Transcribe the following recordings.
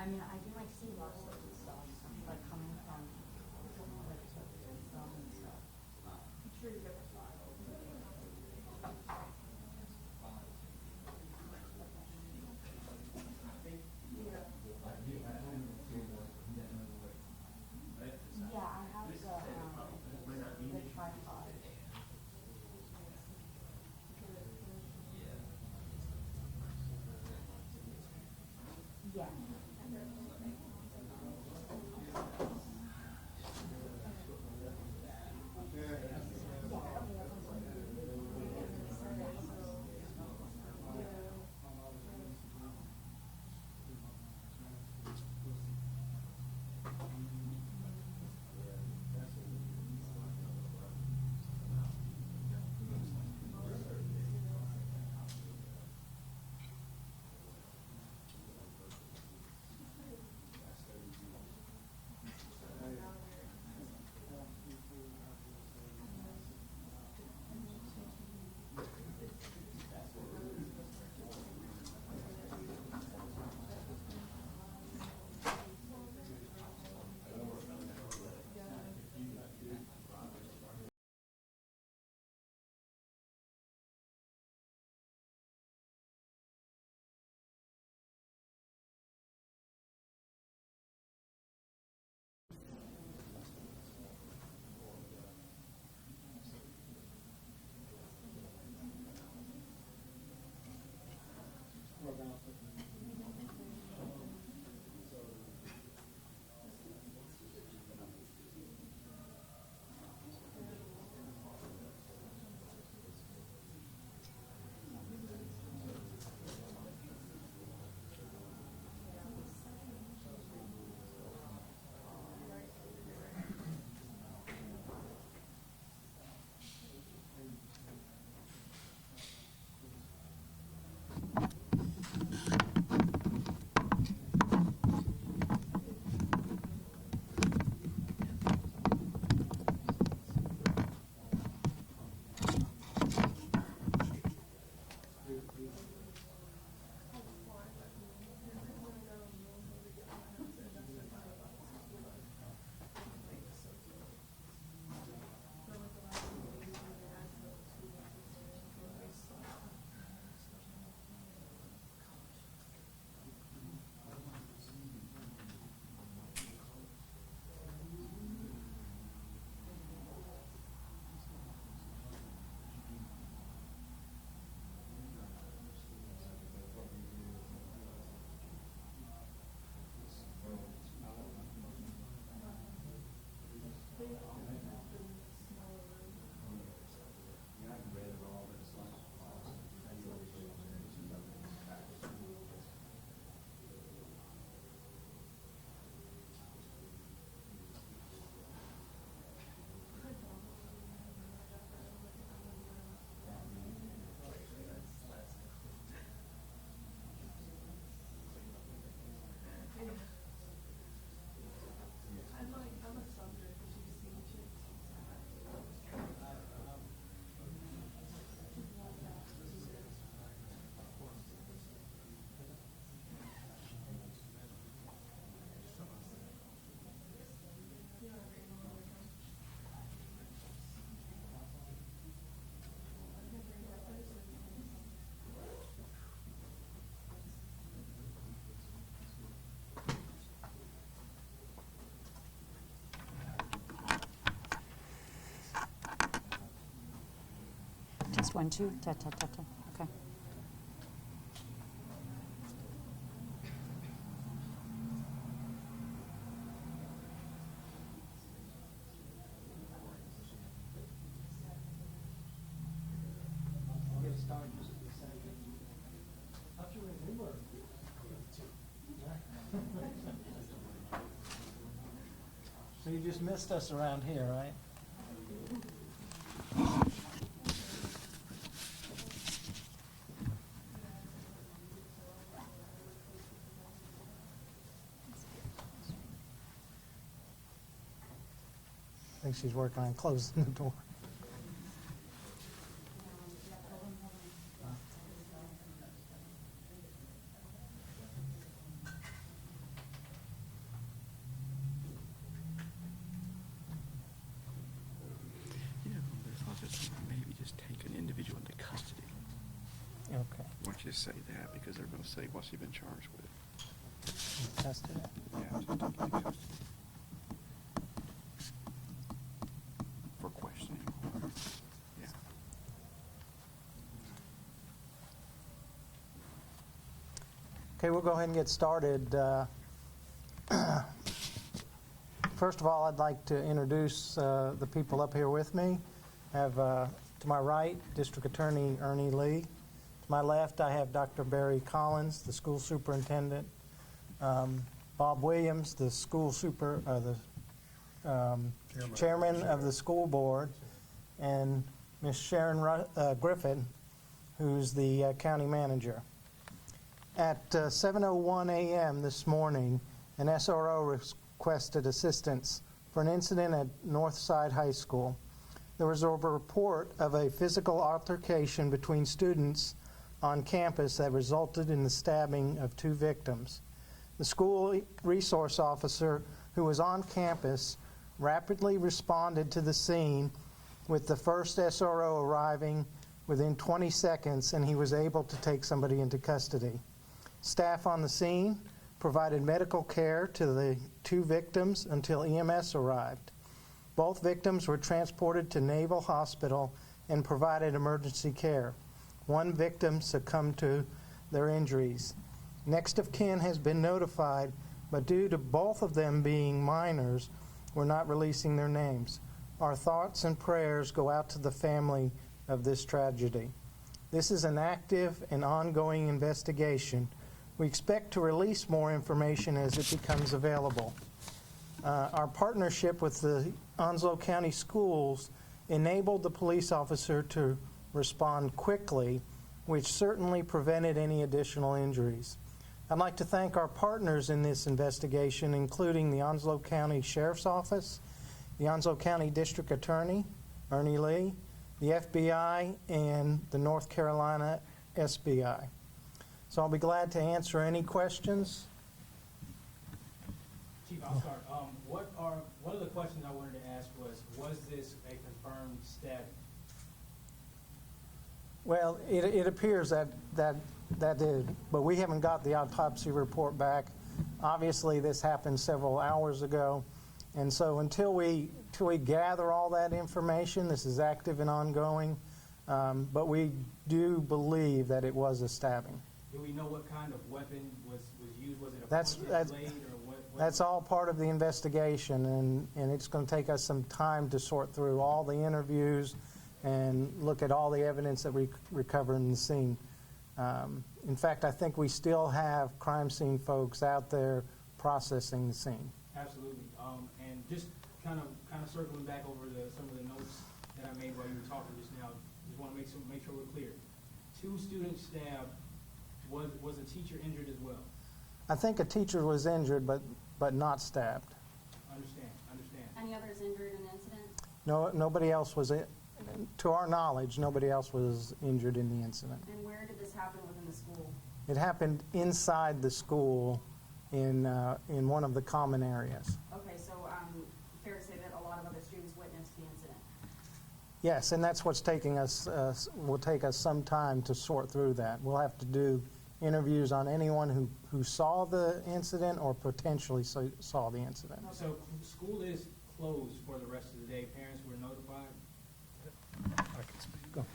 I mean, I can like see buses and stuff, like coming from like film and stuff. I'm sure you get yeah, I have the tripod. Yeah. Test 1, 2, ta ta ta ta. Okay. So you just missed us around here, right? I think she's working on closing the door. just say that because they're gonna say, what's he been charged with? Tested it. Yeah, just take it to custody. For questioning. Yeah. Okay, we'll go ahead and get started. First of all, I'd like to introduce the people up here with me. I have to my right, District Attorney Ernie Lee. To my left, I have Dr. Barry Collins, the school superintendent. Bob Williams, the chairman of the school board, and Miss Sharon Griffin, who's the county manager. At 7:01 a.m. this morning, an SRO requested assistance for an incident at Northside High School. There was a report of a physical altercation between students on campus that resulted in the stabbing of 2 victims. The school resource officer who was on campus rapidly responded to the scene, with the first SRO arriving within 20 seconds, and he was able to take somebody into custody. Staff on the scene provided medical care to the 2 victims until EMS arrived. Both victims were transported to Naval Hospital and provided emergency care. 1 victim succumbed to their injuries. Next of kin has been notified, but due to both of them being minors, we're not releasing their names. Our thoughts and prayers go out to the family of this tragedy. This is an active and ongoing investigation. We expect to release more information as it becomes available. Our partnership with the Onslow County Schools enabled the police officer to respond quickly, which certainly prevented any additional injuries. I'd like to thank our partners in this investigation, including the Onslow County Sheriff's Office, the Onslow County District Attorney, Ernie Lee, the FBI, and the North Carolina SBI. So I'll be glad to answer any questions. Chief, I'll start. One of the questions I wanted to ask was this a confirmed stabbing? Well, it appears that did, but we haven't got the autopsy report back. Obviously, this happened several hours ago, and so until we gather all that information, this is active and ongoing, but we do believe that it was a stabbing. Do we know what kind of weapon was used? Was it a That's pointed blade or what? That's all part of the investigation, and it's going to take us some time to sort through all the interviews and look at all the evidence that we recover in the scene. In fact, I think we still have crime scene folks out there processing the scene. Absolutely. And just kind of circling back over some of the notes that I made while you were talking just now. Just want to make sure we're clear. 2 students stabbed. Was a teacher injured as well? I think a teacher was injured, but not stabbed. Understand. Any others injured in the incident? No, nobody else was, to our knowledge, nobody else was injured in the incident. And where did this happen within the school? It happened inside the school in one of the common areas. Okay, so fair to say that a lot of other students witnessed the incident? Yes, and that's what's taking us, will take us some time to sort through that. We'll have to do interviews on anyone who saw the incident or potentially saw the incident. Okay. So school is closed for the rest of the day. Parents were notified? I can speak.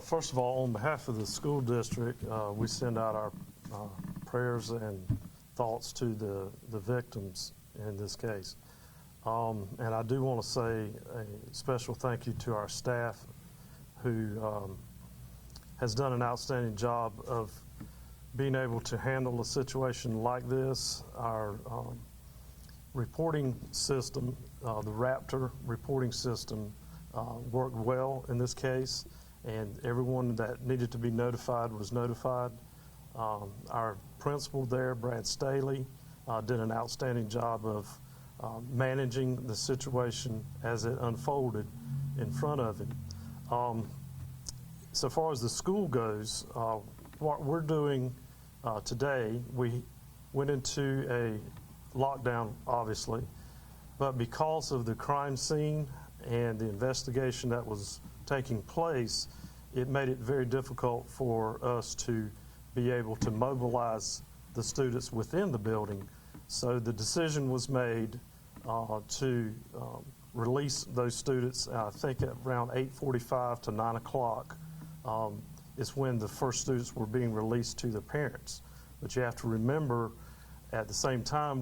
First of all, on behalf of the school district, we send out our prayers and thoughts to the victims in this case. And I do want to say a special thank you to our staff who has done an outstanding job of being able to handle a situation like this. Our reporting system, the Raptor reporting system, worked well in this case, and everyone that needed to be notified was notified. Our principal there, Brad Staley, did an outstanding job of managing the situation as it unfolded in front of him. So far as the school goes, what we're doing today, we went into a lockdown, obviously, but because of the crime scene and the investigation that was taking place, it made it very difficult for us to be able to mobilize the students within the building. So the decision was made to release those students, I think at around 8:45 to 9 o'clock is when the first students were being released to their parents. But you have to remember, at the same time,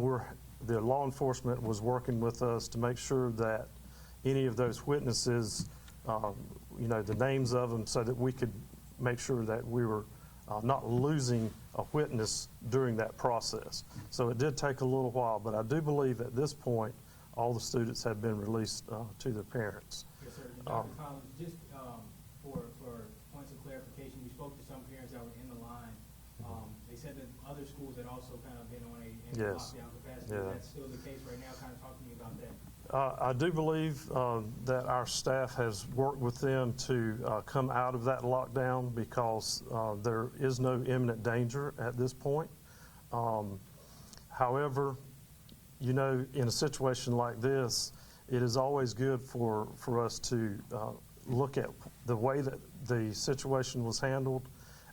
the law enforcement was working with us to make sure that any of those witnesses, the names of them, so that we could make sure that we were not losing a witness during that process. So it did take a little while, but I do believe at this point, all the students have been released to their parents. Yes, sir. And Dr. Collins, just for points of clarification, we spoke to some parents that were in the line. They said that other schools had also kind of been on a Yes. lockdown capacity. Yeah. Is that still the case right now? Kind of talk to me about that. I do believe that our staff has worked with them to come out of that lockdown because there is no imminent danger at this point. However, in a situation like this, it is always good for us to look at the way that the situation was handled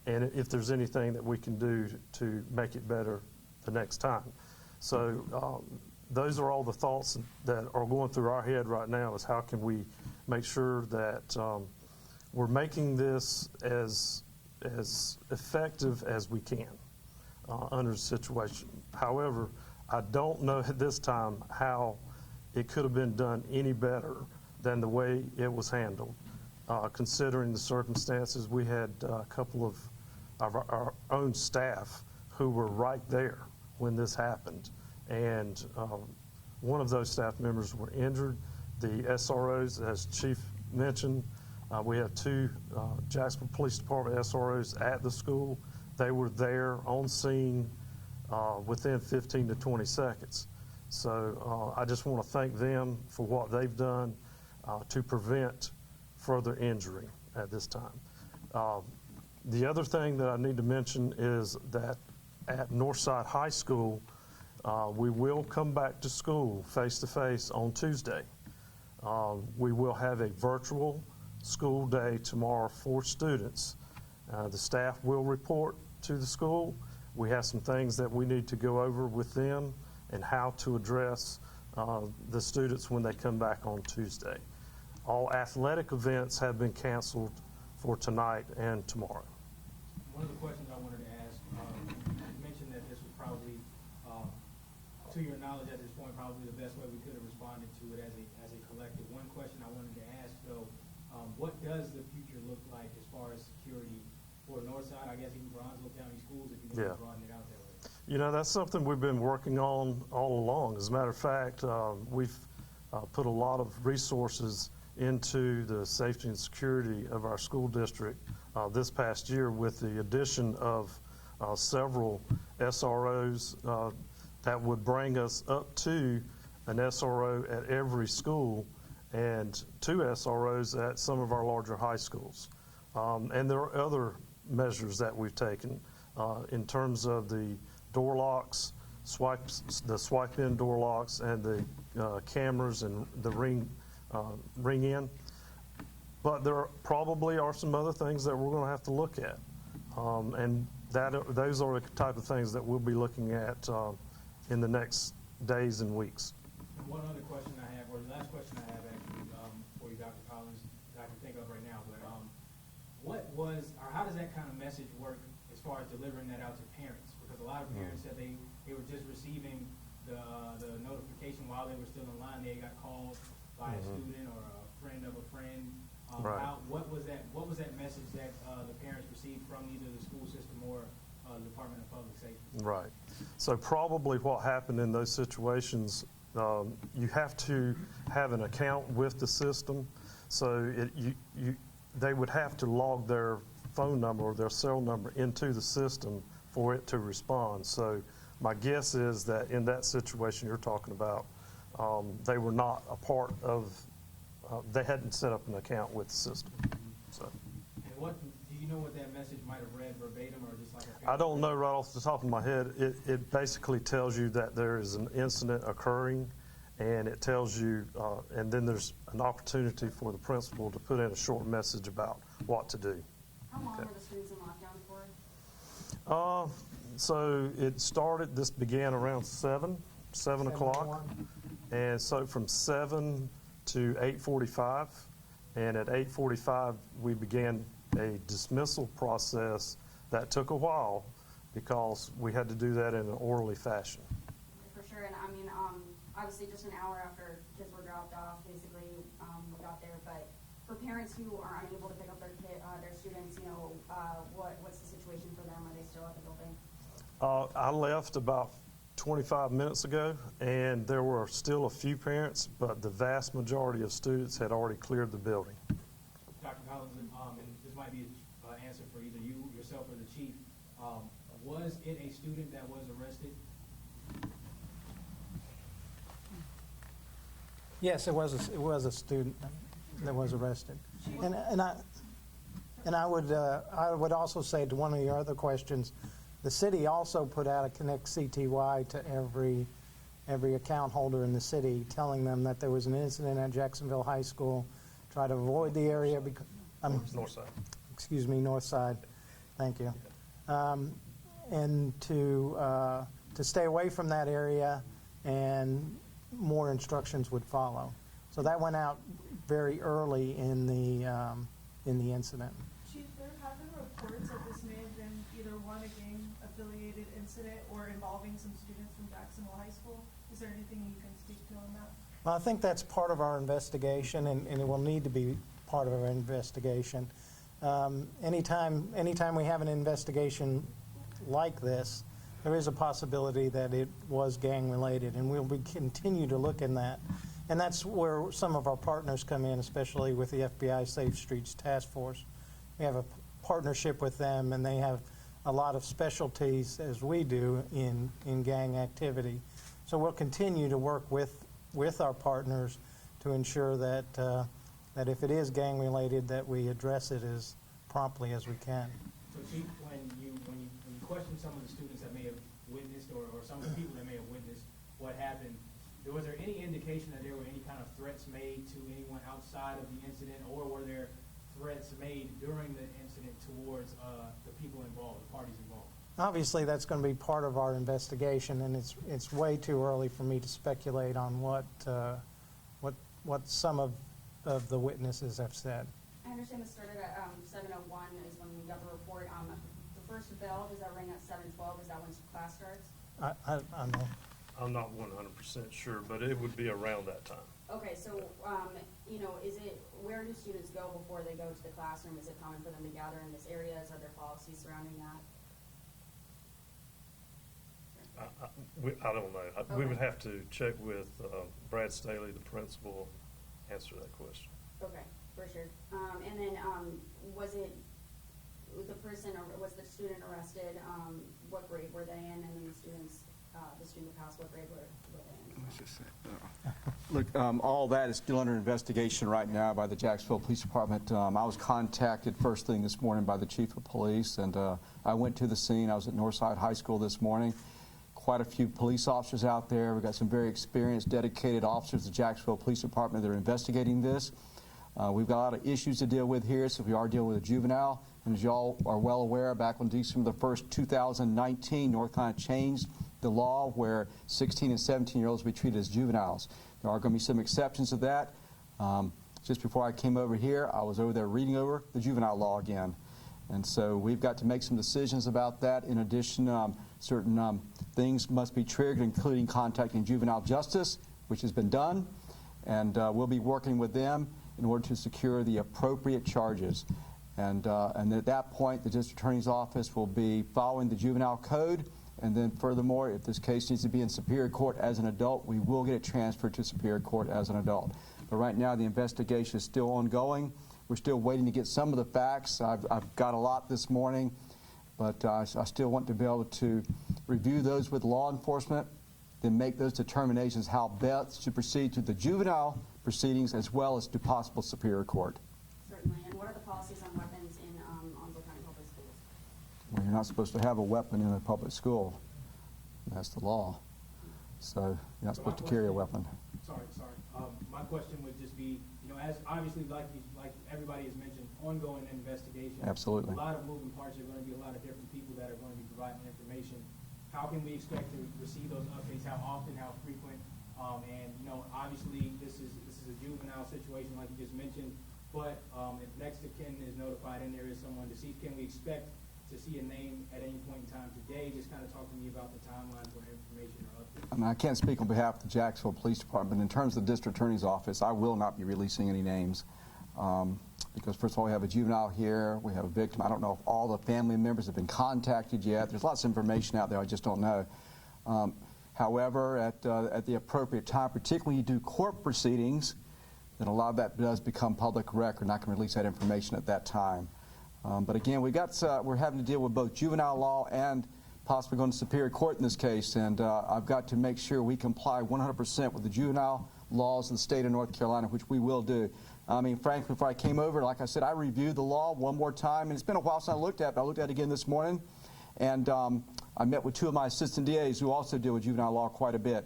and if there's anything that we can do to make it better the next time. So those are all the thoughts that are going through our head right now, is how can we make sure that we're making this as effective as we can under the situation. However, I don't know at this time how it could have been done any better than the way it was handled. Considering the circumstances, we had a couple of our own staff who were right there when this happened. And one of those staff members were injured. The SROs, as Chief mentioned, we have two Jacksonville Police Department SROs at the school. They were there on scene within 15 to 20 seconds. So I just want to thank them for what they've done to prevent further injury at this time. The other thing that I need to mention is that at Northside High School, we will come back to school face-to-face on Tuesday. We will have a virtual school day tomorrow for students. The staff will report to the school. We have some things that we need to go over with them and how to address the students when they come back on Tuesday. All athletic events have been canceled for tonight and tomorrow. One of the questions I wanted to ask, you mentioned that this was probably, to your knowledge at this point, probably the best way we could have responded to it as a collective. One question I wanted to ask, though, what does the future look like as far as security for Northside, I guess even for Onslow County Schools, if you want to broaden it out that way? That's something we've been working on all along. As a matter of fact, we've put a lot of resources into the safety and security of our school district this past year with the addition of several SROs that would bring us up to an SRO at every school and 2 SROs at some of our larger high schools. And there are other measures that we've taken in terms of the door locks, the swipe-in door locks, and the cameras and the ring in. But there probably are some other things that we're going to have to look at. And those are the type of things that we'll be looking at in the next days and weeks. And one other question I have, or the last question I have actually for you, Dr. Collins, that I can think of right now, but how does that kind of message work as far as delivering that out to parents? Because a lot of parents said they were just receiving the notification while they were still in line. They got called by a student or a friend of a friend. Right. What was that message that the parents received from either the school system or the Department of Public Safety? Right. So probably what happened in those situations, you have to have an account with the system. So they would have to log their phone number or their cell number into the system for it to respond. So my guess is that in that situation you're talking about, they were not a part of, they hadn't set up an account with the system. So. And do you know what that message might have read verbatim or just like a... I don't know right off the top of my head. It basically tells you that there is an incident occurring and it tells you, and then there's an opportunity for the principal to put in a short message about what to do. How long Okay. were the students in lockdown for? So this began around 7 o'clock. 7:01. And so from 7 to 8:45, and at 8:45, we began a dismissal process that took a while because we had to do that in an orderly fashion. For sure, and I mean, obviously just an hour after kids were dropped off, basically, we got there, but for parents who are unable to pick up their students, what's the situation for them? Are they still at the building? I left about 25 minutes ago, and there were still a few parents, but the vast majority of students had already cleared the building. Dr. Collins, and this might be an answer for either you, yourself, or the chief. Was it a student that was arrested? Yes, it was a student that was arrested. And I would also say to one of your other questions, the city also put out a Connect CTY to every account holder in the city, telling them that there was an incident at Jacksonville High School. Try to avoid the area because Northside. excuse me, Northside. Thank you. And to stay away from that area, and more instructions would follow. So that went out very early in the incident. Chief, there have been reports that this may have been either one, a gang-affiliated incident or involving some students from Jacksonville High School. Is there anything you can speak to on that? Well, I think that's part of our investigation, and it will need to be part of our investigation. Anytime we have an investigation like this, there is a possibility that it was gang-related, and we'll continue to look in that. And that's where some of our partners come in, especially with the FBI Safe Streets Task Force. We have a partnership with them, and they have a lot of specialties, as we do, in gang activity. So we'll continue to work with our partners to ensure that that if it is gang-related, that we address it as promptly as we can. So, Chief, when you question some of the students that may have witnessed, or some of the people that may have witnessed what happened, was there any indication that there were any kind of threats made to anyone outside of the incident, or were there threats made during the incident towards the people involved, the parties involved? Obviously, that's going to be part of our investigation, and it's way too early for me to speculate on what some of the witnesses have said. I understand this started at 7:01 is when we got the report. The first bell, does that ring at 7:12? Is that when class starts? I'm not. I'm not 100% sure, but it would be around that time. Okay, so, where do students go before they go to the classroom? Is it common for them to gather in this area? Are there policies surrounding that? I don't know. We would have to check with Brad Staley, the principal, answer that question. Okay, for sure. And then, was the student arrested? What grade were they in? And then the student that passed, what grade were they in? Let's just say, Look, all that is still under investigation right now by the Jacksonville Police Department. I was contacted first thing this morning by the Chief of Police, and I went to the scene. I was at Northside High School this morning. Quite a few police officers out there. We've got some very experienced, dedicated officers of the Jacksonville Police Department that are investigating this. We've got a lot of issues to deal with here, so we are dealing with a juvenile. And as you all are well aware, back on December the 1st, 2019, North Carolina changed the law where 16 and 17-year-olds will be treated as juveniles. There are going to be some exceptions to that. Just before I came over here, I was over there reading over the juvenile law again. And so we've got to make some decisions about that. In addition, certain things must be triggered, including contacting juvenile justice, which has been done. And we'll be working with them in order to secure the appropriate charges. And at that point, the district attorney's office will be following the juvenile code. And then furthermore, if this case needs to be in Superior Court as an adult, we will get it transferred to Superior Court as an adult. But right now, the investigation is still ongoing. We're still waiting to get some of the facts. I've got a lot this morning, but I still want to be able to review those with law enforcement, then make those determinations how best to proceed to the juvenile proceedings as well as to possible Superior Court. Certainly. And what are the policies on weapons in Onslow County Public Schools? Well, you're not supposed to have a weapon in a public school. That's the law. So you're not supposed to carry a weapon. Sorry. My question would just be, as obviously like everybody has mentioned, ongoing investigation. Absolutely. A lot of moving parts. There are going to be a lot of different people that are going to be providing information. How can we expect to receive those updates? How often? How frequent? And obviously this is a juvenile situation like you just mentioned. But if next of kin is notified and there is someone deceased, can we expect to see a name at any point in time today? Just kind of talk to me about the timeline for information or updates. I mean, I can't speak on behalf of the Jacksonville Police Department. In terms of the District Attorney's Office, I will not be releasing any names because, first of all, we have a juvenile here, we have a victim. I don't know if all the family members have been contacted yet. There's lots of information out there I just don't know. However, at the appropriate time, particularly when you do court proceedings, then a lot of that does become public record, and I can release that information at that time. But again, we're having to deal with both juvenile law and possibly going to Superior Court in this case, and I've got to make sure we comply 100% with the juvenile laws of the state of North Carolina, which we will do. I mean, frankly, before I came over, like I said, I reviewed the law one more time, and it's been a while since I looked at it, but I looked at it again this morning, and I met with two of my assistant DAs who also deal with juvenile law quite a bit,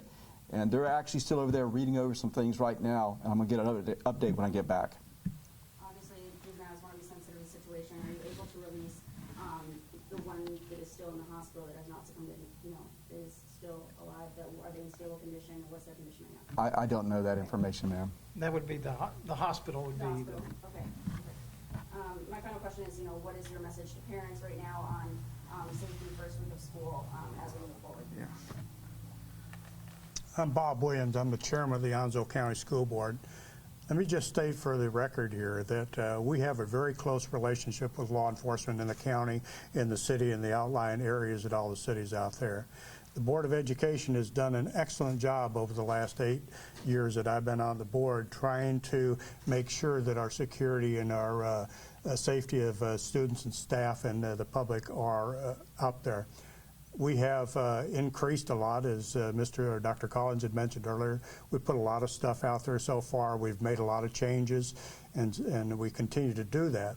and they're actually still over there reading over some things right now, and I'm going to get another update when I get back. Obviously, juveniles want to be sensitive to the situation. Are you able to release the one that is still in the hospital that has not succumbed to, is still alive? Are they in stable condition? What's their condition right now? I don't know that information, ma'am. That would be the hospital would The be hospital. Okay. My final question is, what is your message to parents right now on safety first week of school as we move forward? Yeah. I'm Bob Williams. I'm the chairman of the Onslow County School Board. Let me just state for the record here that we have a very close relationship with law enforcement in the county, in the city, and the outlying areas at all the cities out there. The Board of Education has done an excellent job over the last 8 years that I've been on the board trying to make sure that our security and our safety of students and staff and the public are up there. We have increased a lot, as Dr. Collins had mentioned earlier. We put a lot of stuff out there so far. We've made a lot of changes, and we continue to do that.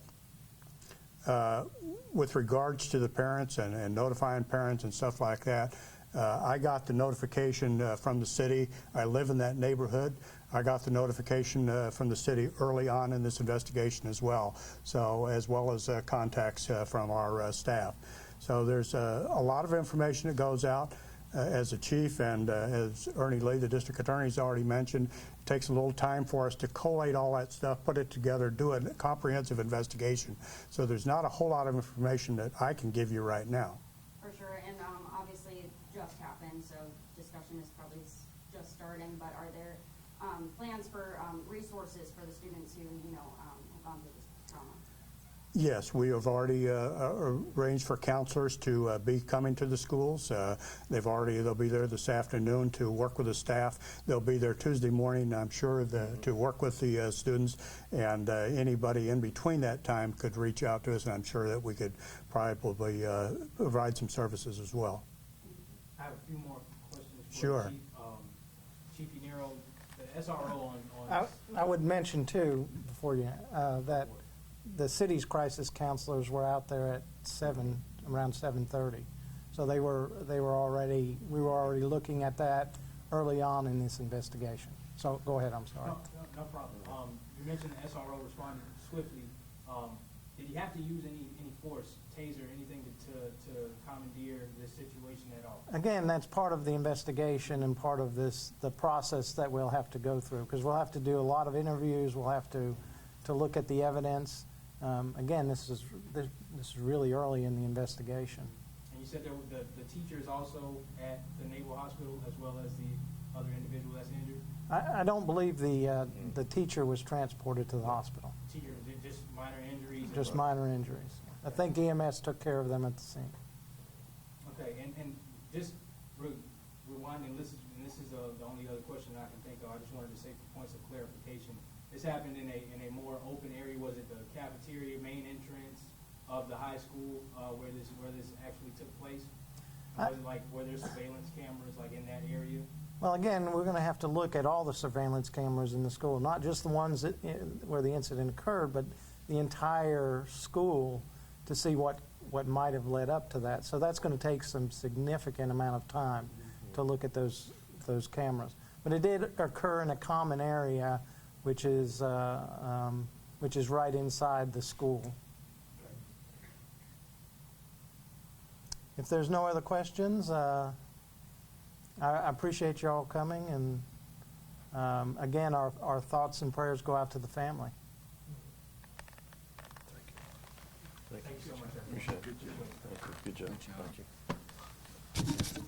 With regards to the parents and notifying parents and stuff like that, I got the notification from the city. I live in that neighborhood. I got the notification from the city early on in this investigation as well, as well as contacts from our staff. So there's a lot of information that goes out as a chief, and as Ernie Lee, the district attorney, has already mentioned, it takes a little time for us to collate all that stuff, put it together, do a comprehensive investigation. So there's not a whole lot of information that I can give you right now. For sure, and obviously it just happened, so discussion is probably just starting, but are there plans for resources for the students who, have gone through this trauma? Yes, we have already arranged for counselors to be coming to the schools. They'll be there this afternoon to work with the staff. They'll be there Tuesday morning, I'm sure, to work with the students, and anybody in between that time could reach out to us, and I'm sure that we could probably provide some services as well. I have a few more questions for Sure. Chief Nero, the SRO on I would mention too, before you, that the city's crisis counselors were out there at around 7:30. So we were already looking at that early on in this investigation. So go ahead, I'm sorry. No problem. You mentioned the SRO responded swiftly. Did he have to use any force, taser, anything to commandeer this situation at all? Again, that's part of the investigation and part of the process that we'll have to go through, because we'll have to do a lot of interviews. We'll have to look at the evidence. Again, this is really early in the investigation. And you said the teacher is also at the Naval Hospital as well as the other individual that's injured? I don't believe the teacher was transported to the hospital. Teacher, just minor injuries? Just minor injuries. I think EMS took care of them at the scene. Okay, and just rewinding, this is the only other question I can think of. I just wanted to say for points of clarification. This happened in a more open area. Was it the cafeteria main entrance of the high school where this actually took place? Was it were there surveillance cameras in that area? Well, again, we're going to have to look at all the surveillance cameras in the school, not just the ones where the incident occurred, but the entire school to see what might have led up to that. So that's going to take some significant amount of time to look at those those cameras. But it did occur in a common area, which is right inside the school. If there's no other questions, I appreciate you all coming, and again, our thoughts and prayers go out to the family. Thank you. Thank you so much. Appreciate it. Good job. Thank you.